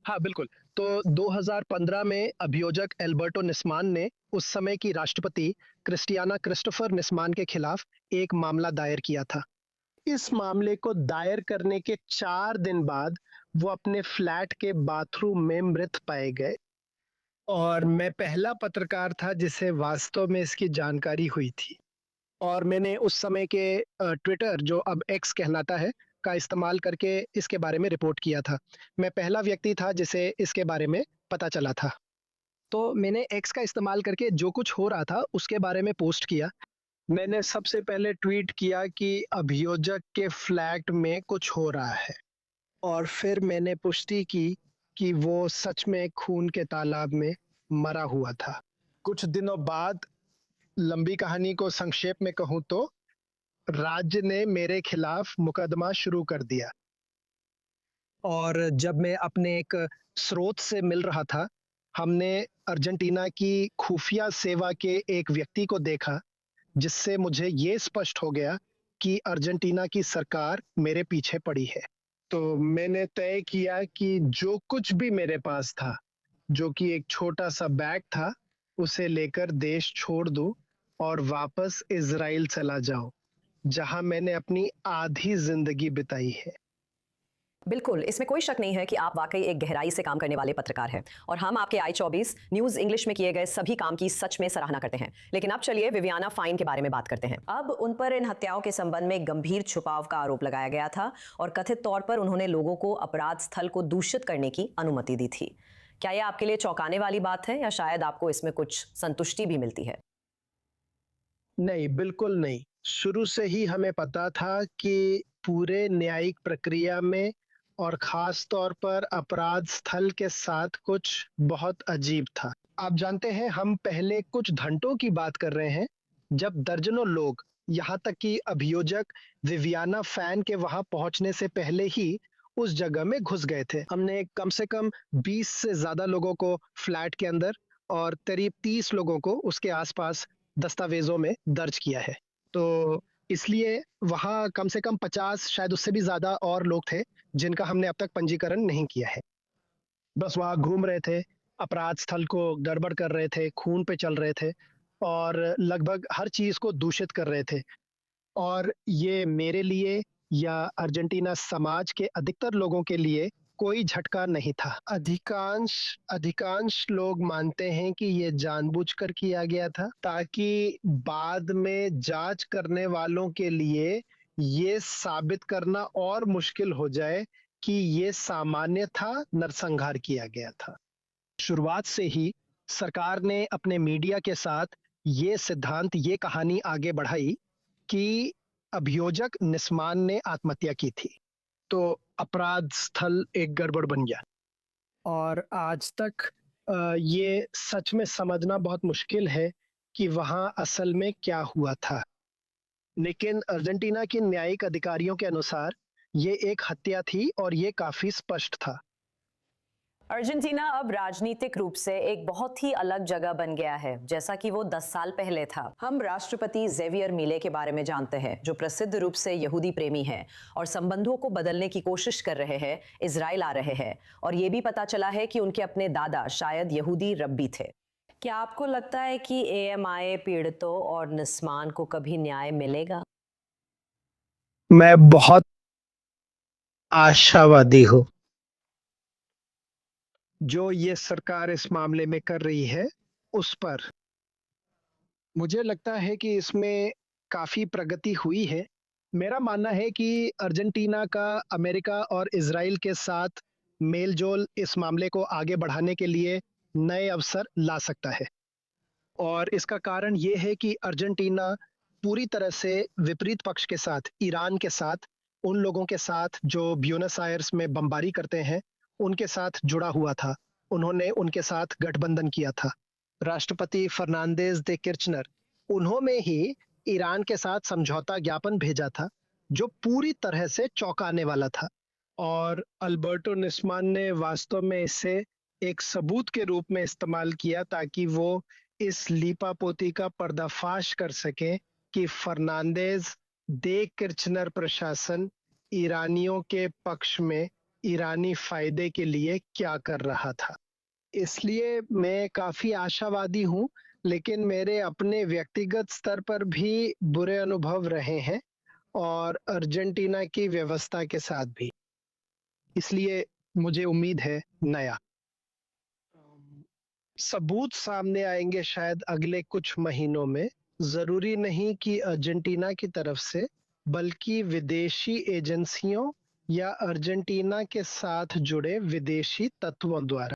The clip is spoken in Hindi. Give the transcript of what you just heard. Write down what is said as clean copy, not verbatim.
हाँ, बिल्कुल। तो 2015 में अभियोजक एल्बर्टो निस्मान ने उस समय की राष्ट्रपति क्रिस्टियाना क्रिस्टोफर निस्मान के खिलाफ एक मामला दायर किया था। इस मामले को दायर करने के 4 दिन बाद वो अपने फ्लैट के बाथरूम में मृत पाए गए और मैं पहला पत्रकार था जिसे वास्तव में इसकी जानकारी हुई थी। और मैंने उस समय के ट्विटर जो अब एक्स कहलाता है, का इस्तेमाल करके इसके बारे में रिपोर्ट किया था। मैं पहला व्यक्ति था जिसे इसके बारे में पता चला था। तो मैंने एक्स का इस्तेमाल करके जो कुछ हो रहा था उसके बारे में पोस्ट किया। मैंने सबसे पहले ट्वीट किया कि अभियोजक के फ्लैट में कुछ हो रहा है और फिर मैंने पुष्टि की कि वो सच में खून के तालाब में मरा हुआ था। कुछ दिनों बाद, लंबी कहानी को संक्षेप में कहूँ तो, राज्य ने मेरे खिलाफ मुकदमा शुरू कर दिया। और जब मैं अपने एक स्रोत से मिल रहा था, हमने अर्जेंटीना की खुफिया सेवा के एक व्यक्ति को देखा, जिससे मुझे ये स्पष्ट हो गया कि अर्जेंटीना की सरकार मेरे पीछे पड़ी है। तो मैंने तय किया कि जो कुछ भी मेरे पास था, जो कि एक छोटा-सा बैग था, उसे लेकर देश छोड़ दूँ और वापस इज़राइल चला जाऊँ, जहाँ मैंने अपनी आधी ज़िंदगी बिताई है। बिल्कुल, इसमें कोई शक नहीं है कि आप वाक़ई एक गहराई से काम करने वाले पत्रकार हैं और हम आपके आई-24 न्यूज़ इंग्लिश में किए गए सभी काम की सच में सराहना करते हैं। लेकिन अब चलिए विवियाना फाइन के बारे में बात करते हैं। अब उन पर इन हत्याओं के संबंध में गंभीर छुपाव का आरोप लगाया गया था और कथित तौर पर उन्होंने लोगों को अपराध स्थल को दूषित करने की अनुमति दी थी। क्या यह आपके लिए चौंकाने वाली बात है या शायद आपको इसमें कुछ संतुष्टि भी मिलती है? नहीं, बिल्कुल नहीं। शुरू से ही हमें पता था कि पूरे न्यायिक प्रक्रिया में और ख़ास तौर पर अपराध स्थल के साथ कुछ बहुत अजीब था। आप जानते हैं, हम पहले कुछ घंटों की बात कर रहे हैं, जब दर्जनों लोग, यहाँ तक कि अभियोजक विवियाना फैन के वहाँ पहुँचने से पहले ही उस जगह में घुस गए थे। हमने कम से कम 20 से ज़्यादा लोगों को फ्लैट के अंदर और करीब 30 लोगों को उसके आस-पास दस्तावेज़ों में दर्ज किया है। तो इसलिए वहाँ कम से कम 50, शायद उससे भी ज़्यादा और लोग थे, जिनका हमने अब तक पंजीकरण नहीं किया है। बस वहाँ घूम रहे थे, अपराध स्थल को गड़बड़ कर रहे थे, खून पे चल रहे थे और लगभग हर चीज़ को दूषित कर रहे थे। और ये मेरे लिए या अर्जेंटीना समाज के अधिकतर लोगों के लिए कोई झटका नहीं था। अधिकांश अधिकांश लोग मानते हैं कि ये जानबूझकर किया गया था, ताकि बाद में जांच करने वालों के लिए ये साबित करना और मुश्किल हो जाए कि ये सामान्य था, नरसंहार किया गया था। शुरुआत से ही सरकार ने अपने मीडिया के साथ ये सिद्धांत, ये कहानी आगे बढ़ाई कि अभियोजक निस्मान ने आत्महत्या की थी। तो अपराध स्थल एक गड़बड़ बन गया और आज तक ये सच में समझना बहुत मुश्किल है कि वहाँ असल में क्या हुआ था। लेकिन अर्जेंटीना के न्यायिक अधिकारियों के अनुसार ये एक हत्या थी और ये काफी स्पष्ट था। अर्जेंटीना अब राजनीतिक रूप से एक बहुत ही अलग जगह बन गया है, जैसा कि वो 10 साल पहले था। हम राष्ट्रपति जेवियर मिले के बारे में जानते हैं, जो प्रसिद्ध रूप से यहूदी प्रेमी हैं और संबंधों को बदलने की कोशिश कर रहे हैं, इजराइल आ रहे हैं। और ये भी पता चला है कि उनके अपने दादा शायद यहूदी रब्बी थे। क्या आपको लगता है कि एएमआई पीड़ितों और निस्मान को कभी न्याय मिलेगा? मैं बहुत आशावादी हूँ। जो ये सरकार इस मामले में कर रही है, उस पर मुझे लगता है कि इसमें काफ़ी प्रगति हुई है। मेरा मानना है कि अर्जेंटीना का अमेरिका और इज़राइल के साथ मेल-जोल इस मामले को आगे बढ़ाने के लिए नए अवसर ला सकता है। और इसका कारण ये है कि अर्जेंटीना पूरी तरह से विपरीत पक्ष के साथ, ईरान के साथ, उन लोगों के साथ जो ब्यूनस आयर्स में बमबारी करते हैं, उनके साथ जुड़ा हुआ था। उन्होंने उनके साथ गठबंधन किया था। राष्ट्रपति फर्नांडेज़ दे किर्चनर, उन्होंने ही ईरान के साथ समझौता ज्ञापन भेजा था, जो पूरी तरह से चौंकाने वाला था। और अल्बर्टो निस्मान ने वास्तव में इसे एक सबूत के रूप में इस्तेमाल किया ताकि वो इस लीपापोती का पर्दाफाश कर सकें कि फर्नांडेज़ दे किर्चनर प्रशासन ईरानियों के पक्ष में ईरानी फायदे के लिए क्या कर रहा था। इसलिए मैं काफ़ी आशावादी हूँ, लेकिन मेरे अपने व्यक्तिगत स्तर पर भी बुरे अनुभव रहे हैं और अर्जेंटीना की व्यवस्था के साथ भी। इसलिए मुझे उम्मीद है नया सबूत सामने आएंगे शायद अगले कुछ महीनों में। ज़रूरी नहीं कि अर्जेंटीना की तरफ से, बल्कि विदेशी एजेंसियों या अर्जेंटीना के साथ जुड़े विदेशी तत्वों द्वारा।